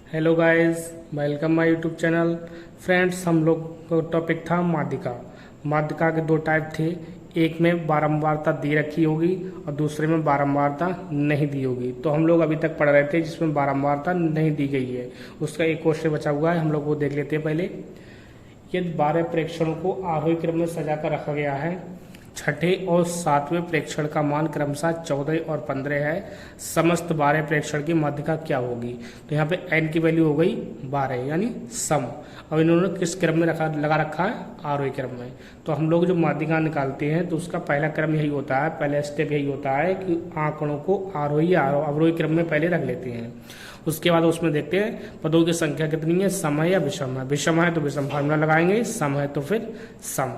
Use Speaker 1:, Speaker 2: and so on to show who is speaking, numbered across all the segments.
Speaker 1: Hello guys, welcome my YouTube channel. Friends, हम लोग का टॉपिक था माध्यिका। माध्यिका के दो टाइप थे, एक में बारंबारता दी रखी होगी और दूसरे में बारंबारता नहीं दी होगी। तो हम लोग अभी तक पढ़ रहे थे जिसमें बारंबारता नहीं दी गई है, उसका एक क्वेश्चन बचा हुआ है, हम लोग वो देख लेते हैं पहले। यदि 12 प्रेक्षणों को आरोही क्रम में सजा कर रखा गया है, छठे और सातवें प्रेक्षण का मान क्रमशः 14 और 15 है, समस्त 12 प्रेक्षण की माध्यिका क्या होगी। तो यहाँ पे n की वैल्यू हो गई 12 यानी सम। अब इन्होंने किस क्रम में लगा रखा है, आरोही क्रम में। तो हम लोग जो माध्यिका निकालते हैं तो उसका पहला क्रम यही होता है, पहला स्टेप यही होता है कि आंकड़ों को आरोही अवरोही क्रम में पहले रख लेते हैं। उसके बाद उसमें देखते हैं पदों की संख्या कितनी है, सम है या विषम है। विषम है तो विषम फार्मूला लगाएंगे, सम है तो फिर सम।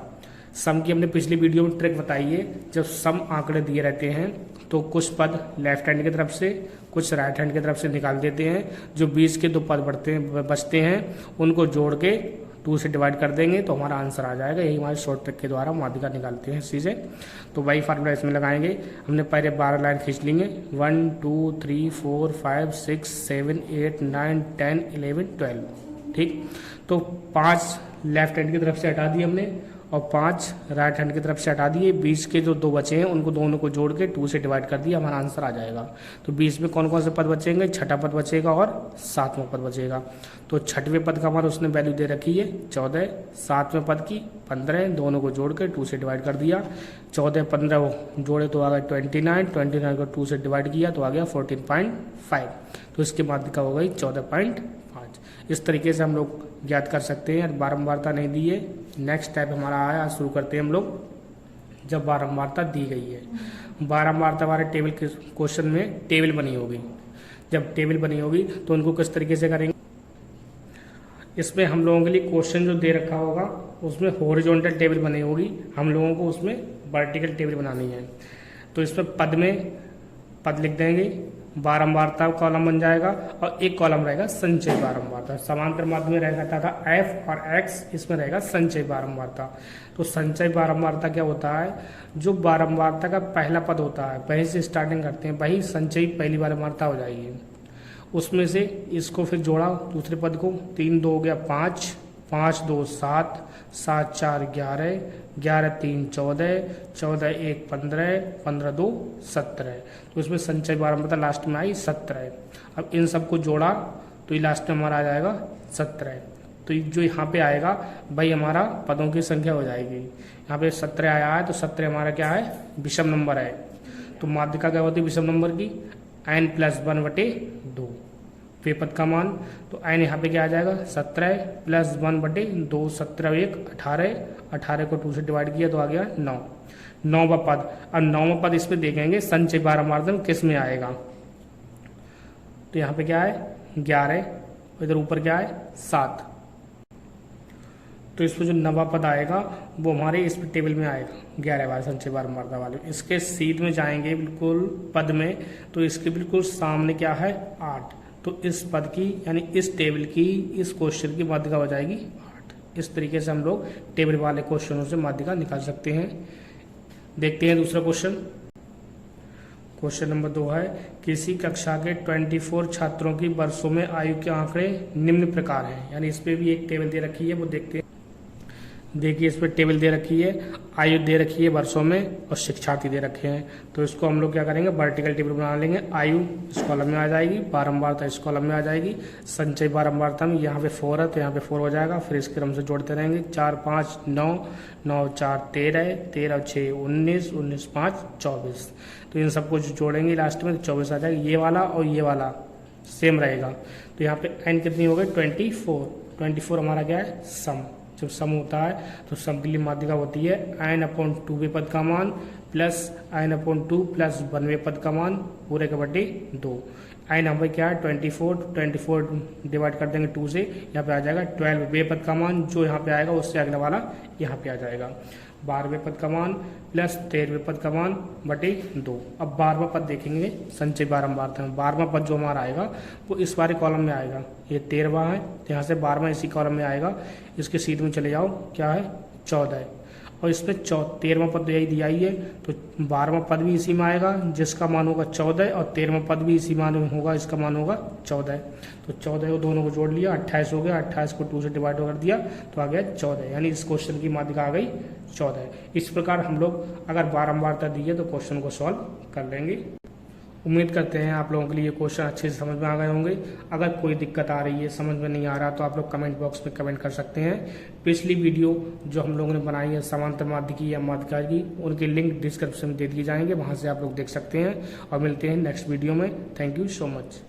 Speaker 1: सम की हमने पिछली वीडियो में ट्रिक बताई है। जब सम आंकड़े दिए रहते हैं तो कुछ पद लेफ्ट हैंड की तरफ से, कुछ राइट हैंड की तरफ से निकाल देते हैं। जो बीच के दो पद बचते हैं उनको जोड़ के 2 से डिवाइड कर देंगे तो हमारा आंसर आ जाएगा। यही हमारे शॉर्ट ट्रिक के द्वारा माध्यिका निकालते हैं चीज़ें। तो वही फार्मूला इसमें लगाएंगे। हमने पहले 12 लाइन खींच लेंगे, 1 2 3 4 5 6 7 8 9 10 11 12। ठीक, तो 5 लेफ्ट हैंड की तरफ से हटा दिए हमने और 5 राइट हैंड की तरफ से हटा दिए। बीच के जो दो बचे हैं उनको दोनों को जोड़ के 2 से डिवाइड कर दिया, हमारा आंसर आ जाएगा। तो बीच में कौन कौन से पद बचेंगे, छठा पद बचेगा और सातवां पद बचेगा। तो छठवें पद का हमारा उसने वैल्यू दे रखी है 14, सातवें पद की 15, दोनों को जोड़ के 2 से डिवाइड कर दिया। 14 15 जोड़े तो आ गया 29, 29 को 2 से डिवाइड किया तो आ गया 14.5। तो इसकी माध्यिका हो गई 14.5। इस तरीके से हम लोग ज्ञात कर सकते हैं। बारंबारता नहीं दी है। नेक्स्ट टाइप हमारा आया, शुरू करते हैं हम लोग। जब बारंबारता दी गई है, बारंबारता हमारे टेबल के क्वेश्चन में टेबल बनी होगी। जब टेबल बनी होगी तो उनको किस तरीके से करेंगे, इसमें हम लोगों के लिए क्वेश्चन जो दे रखा होगा उसमें हॉरिजॉन्टल टेबल बनी होगी, हम लोगों को उसमें वर्टिकल टेबल बनानी है। तो इसमें पद में पद लिख देंगे, बारंबारता कॉलम बन जाएगा और एक कॉलम रहेगा संचय बारंबारता। समांतर माध्यम में रहेगा था एफ और एक्स, इसमें रहेगा संचय बारंबारता। तो संचय बारंबारता क्या होता है, जो बारंबारता का पहला पद होता है वहीं से स्टार्टिंग करते हैं, वही संचय पहली बारंबारता हो जाएगी। उसमें से इसको फिर जोड़ा दूसरे पद को, 3 2 हो गया 5, 5 2 7, 7 4 11, 11 3 14, 14 1 15, 15 2 17। तो इसमें संचय बारंबारता लास्ट में आई 17। अब इन सबको जोड़ा तो ये लास्ट में हमारा आ जाएगा 17। तो जो यहाँ पे आएगा भाई हमारा पदों की संख्या हो जाएगी। यहाँ पे 17 आया है तो 17 हमारा क्या है, विषम नंबर है। तो माध्यिका क्या होती है विषम नंबर की, n+1/2 वे पद का मान। तो n यहाँ पे क्या आ जाएगा 17 + 1/2, 17 1 18, 18 को 2 से डिवाइड किया तो आ गया 9, 9वां पद। अब 9वां पद इसमें देखेंगे संचय बारंबारता किस में आएगा। तो यहाँ पे क्या है 11, इधर ऊपर क्या है 7। तो इसमें जो 9वां पद आएगा वो हमारे इस टेबल में आएगा 11 वाले संचय बारंबारता वाले। इसके सीध में जाएंगे बिल्कुल पद में, तो इसके बिल्कुल सामने क्या है 8। तो इस पद की यानी इस टेबल की इस क्वेश्चन की माध्यिका हो जाएगी 8। इस तरीके से हम लोग टेबल वाले क्वेश्चनों से माध्यिका निकाल सकते हैं। देखते हैं दूसरा क्वेश्चन। क्वेश्चन नंबर 2 है, किसी कक्षा के 24 छात्रों की वर्षों में आयु के आंकड़े निम्न प्रकार हैं। यानी इस पे भी एक टेबल दे रखी है, वो देखते हैं। देखिए इस पर टेबल दे रखी है, आयु दे रखी है वर्षों में और शिक्षार्थी दे रखे हैं। तो इसको हम लोग क्या करेंगे, वर्टिकल टेबल बना लेंगे। आयु इस कॉलम में आ जाएगी, बारंबारता इस कॉलम में आ जाएगी, संचय बारंबारता में यहाँ पे 4 है तो यहाँ पे 4 हो जाएगा। फिर इसके क्रम से जोड़ते रहेंगे, 4 5 9, 9 4 13, 13 6 19, 19 5 24। तो इन सबको जो जोड़ेंगे लास्ट में 24 आ जाएगा। ये वाला और ये वाला सेम रहेगा। तो यहाँ पे n कितनी हो गई 24। 24 हमारा क्या है सम। जब सम होता है तो सम के लिए माध्यिका होती है n/2 पद का मान प्लस n/2 प्लस 1 पद का मान पूरे के बटे 2। n हमें क्या है 24 डिवाइड कर देंगे 2 से, यहाँ पे आ जाएगा 12 पद का मान। जो यहाँ पे आएगा उससे अगला वाला यहाँ पे आ जाएगा 12 पद का मान प्लस 13 पद का मान बटे 2। अब 12वां पद देखेंगे संचय बारंबारता में। 12वां पद जो हमारा आएगा वो इस वाले कॉलम में आएगा। ये 13वां है तो यहाँ से 12वां इसी कॉलम में आएगा। इसके सीध में चले जाओ, क्या है 14 है। और इसमें 13वां पद यही दिया ही है, तो 12वां पद भी इसी में आएगा जिसका मान होगा 14, और 13वां पद भी इसी मान होगा, इसका मान होगा 14। तो 14 दोनों को जोड़ लिया, 28 हो गया, 28 को 2 से डिवाइड कर दिया तो आ गया 14, यानी इस क्वेश्चन की माध्यिका आ गई 14। इस प्रकार हम लोग अगर बारंबारता दी है तो क्वेश्चन को सॉल्व कर लेंगे। उम्मीद करते हैं आप लोगों के लिए क्वेश्चन अच्छे से समझ में आ गए होंगे। अगर कोई दिक्कत आ रही है, समझ में नहीं आ रहा, तो आप लोग कमेंट बॉक्स में कमेंट कर सकते हैं। पिछली वीडियो जो हम लोगों ने बनाई है समांतर माध्यिकी या माध्यिका की, उनके लिंक डिस्क्रिप्शन में दे दिए जाएंगे, वहाँ से आप लोग देख सकते हैं। और मिलते हैं नेक्स्ट वीडियो में। Thank you so much.